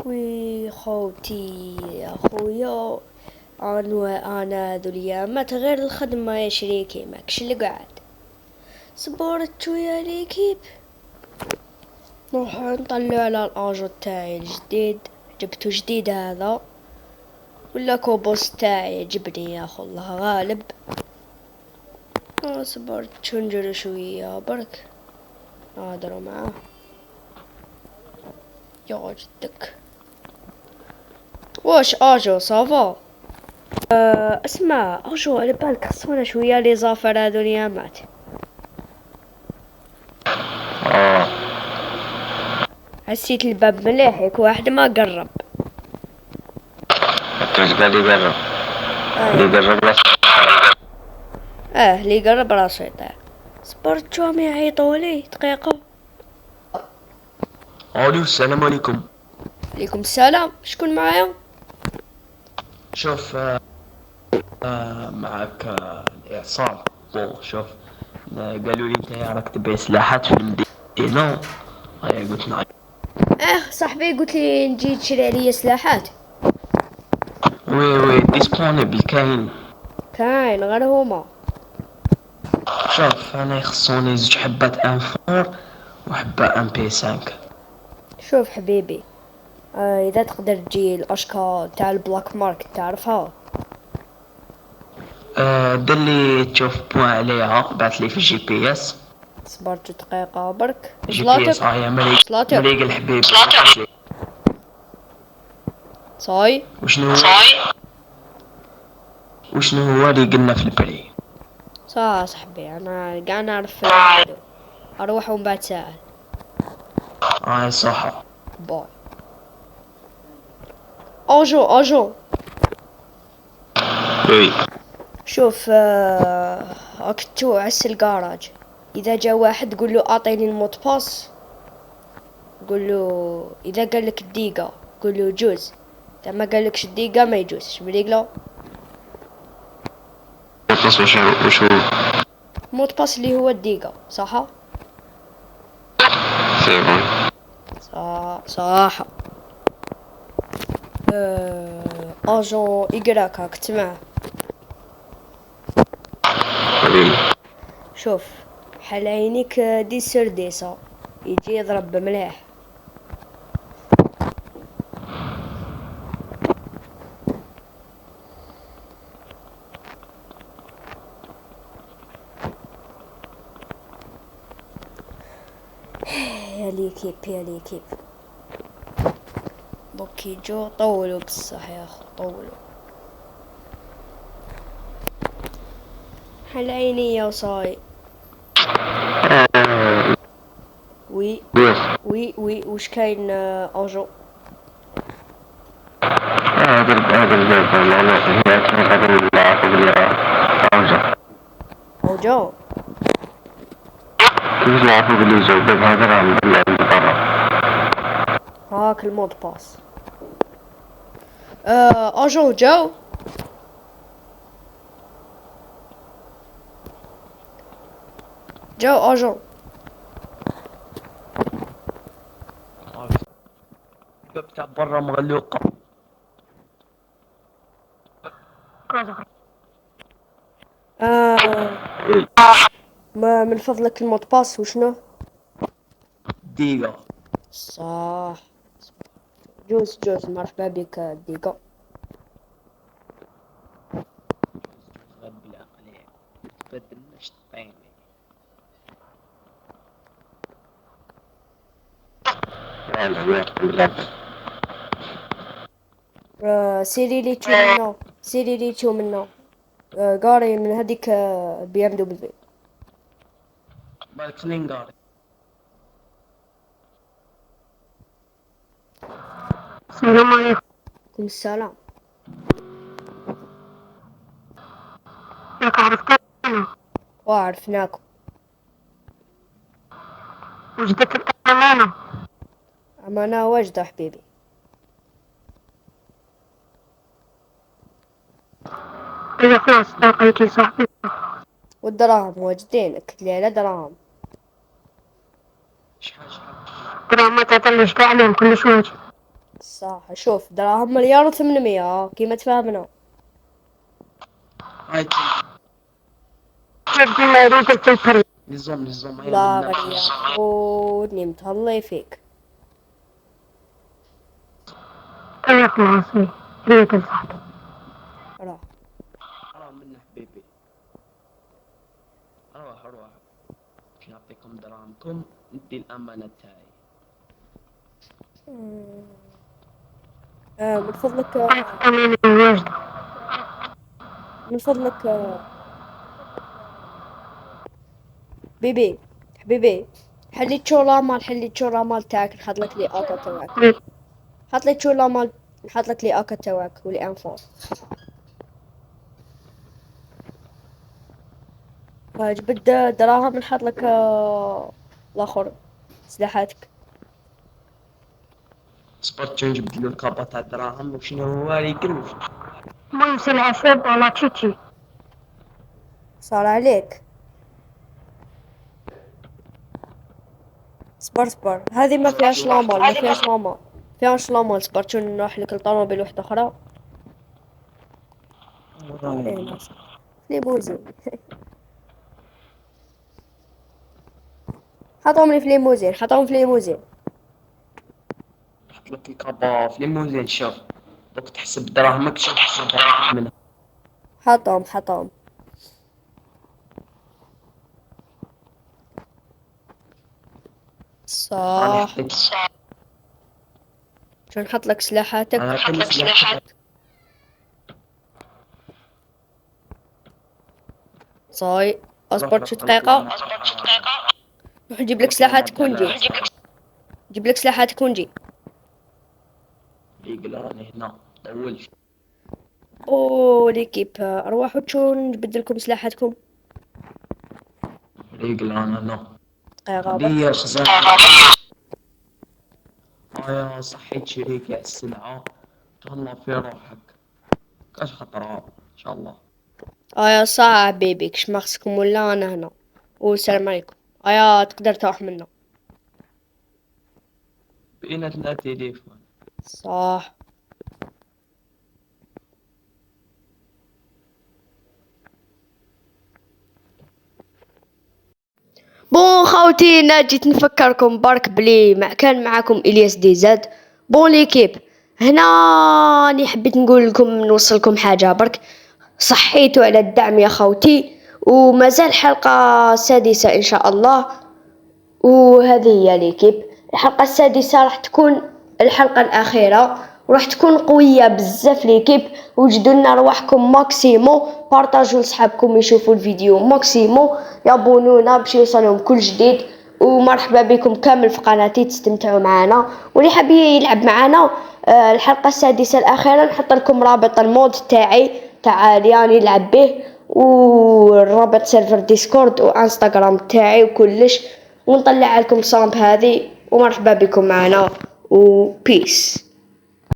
وي خوتي يا خويا، انا ذو الايامات غير الخدمة يا شريكي، ماكش اللي قاعد صبرت شوية ليكيب. نروح نطلع على الاجو تاعي الجديد، جبتو جديد هذا، ولا كوبوس تاعي جبني يا خو الله غالب. صبرت شو نديرو شوية برك نهضرو معاه. يا جدك واش اجو صافا؟ اسمع اجو، على بالك خصونا شوية لي زافر هادو اليامات. حسيت الباب مليح يك واحد ما قرب. واش قال لي قرب؟ اللي قرب راسو. اللي قرب راسو يطيح. صبرت شوام يعيطولي دقيقة. الو السلام عليكم. عليكم السلام، شكون معايا؟ شوف معك الإعصام. شوف قالوا لي انت راك تبيع سلاحات في المدينة. قلت نعم. صاحبي قلت لي نجي تشري عليا سلاحات. وي ديسبونيبل كاين غير هما. شوف انا يخصوني زوج حبات ام 4 وحبة ام بي 5. شوف حبيبي، اذا تقدر تجي الاشكال تاع البلاك مارك تعرفها. دير لي تشوف بوان عليها، بعث لي في الجي بي اس. صبرت دقيقة برك. جي بي اس هيا مريق الحبيب. صاي وشنو هو اللي قلنا في البري؟ صاحبي انا قاعد نعرف الهادو. اروح ومن بعد ساعة. صح. باي. اجو وي شوف، اكتو عس الجراج. اذا جا واحد قول له اعطيني الموت باس، قول له اذا قال لك الدقيقة قول له جوز، اذا ما قال لكش الدقيقة ما يجوز. شبريقلو وش هو؟ موت باس اللي هو الدقيقة صح؟ صح. اجون اقراك كنت معاه. شوف حال عينيك دي سرديسة يجي يضرب مليح. يا ليكيب دوكي جو طولوا بصح يا اخو طولوا. حال عيني يا وصاي. وي وش كاين اجو؟ اوجو هاك المود باس. اجو جو اجو. الباب تاع برا مغلوقة. ما من فضلك المود باس وشنو؟ دقيقة. صح. جوز مرحبا بك ديكا. غب العقلية تبدل نشطين. سيري لي تشو منه. قاري من هذيك بي ام دبليو. مالك شنين قاري؟ السلام عليكم. السلام. لك عرفتنا وعرفناكم. وجدت الأمانة. أمانة واجدة حبيبي. إذا خلاص لقيتي صاحبي. والدراهم واجدين، قلت لي على دراهم. شحال ترى ما تعتمدش عليهم كل شوية. صح. شوف دراهم 1,800,000 كيما تفاهمنا. هاي يبدي ما يريد الطريق. نظام هيا لا من غالي يا خودني متهلاي فيك. يا خلاصي ريت الصحبة. راح حرام منه حبيبي. روح مش نعطيكم دراهمكم، ندي الأمانة تاعي. من فضلك أمين واجد. من فضلك بيبي حبيبي، حلي تشو رامال تاعك، نحط لك لي اكا تاعك. حط لي تشو رامال، نحط لك لي اكا تاعك ولي انفور. جبت دراهم، نحط لك الاخر سلاحاتك. صبرت شو نجبد له الكابا تاع الدراهم وشنو هو يقلب. المهم سي العساب ولا تشيتشي. صار عليك. صبر هذه ما فيهاش لامال، فيهاش لامال. صبر شو نروح لك الطوموبيل وحدة اخرى. ايه ناس ليموزين. حطهم في ليموزين. حط لك الكابا في ليموزين. شوف دوك تحسب دراهمك، شوف حسب دراهم منها. حطهم. راني صح. حطيت. شو نحط لك سلاحاتك. انا كل سلاح. صاي روح اصبر شو دقيقة. روح نجيب لك سلاحاتك ونجي. يقول راني هنا طولت. اوه ليكيب ارواحوا تشو نبدل لكم سلاحاتكم. يقول انا هنا. دقيقة دي برك. خزانة. يا صحيت شريك يا السلعة، تهلا في روحك. كاش خطرة ان شاء الله. يا صعب بيبي كش مخسكم ولا انا هنا. والسلام عليكم. تقدر تروح منا. بقينا تليفون. صح. بون خوتي، انا جيت نفكركم برك بلي كان معاكم الياس دي زاد. بون ليكيب، هنا راني حبيت نقول لكم نوصلكم حاجه برك. صحيتوا على الدعم يا خوتي، ومازال حلقه سادسه ان شاء الله. وهذه هي ليكيب. الحلقه السادسه راح تكون الحلقه الاخيره، وراح تكون قويه بزاف ليكيب. وجدوا لنا رواحكم ماكسيمو، بارطاجوا لصحابكم يشوفوا الفيديو ماكسيمو، يابونونا باش يوصلهم كل جديد. ومرحبا بكم كامل في قناتي، تستمتعوا معنا. واللي حاب يلعب معنا الحلقه السادسه الاخيره، نحط لكم رابط المود تاعي تاع لياني نلعب به، والرابط سيرفر ديسكورد وانستغرام تاعي وكلش. ونطلع لكم صامب هذه. ومرحبا بكم معنا وبيس.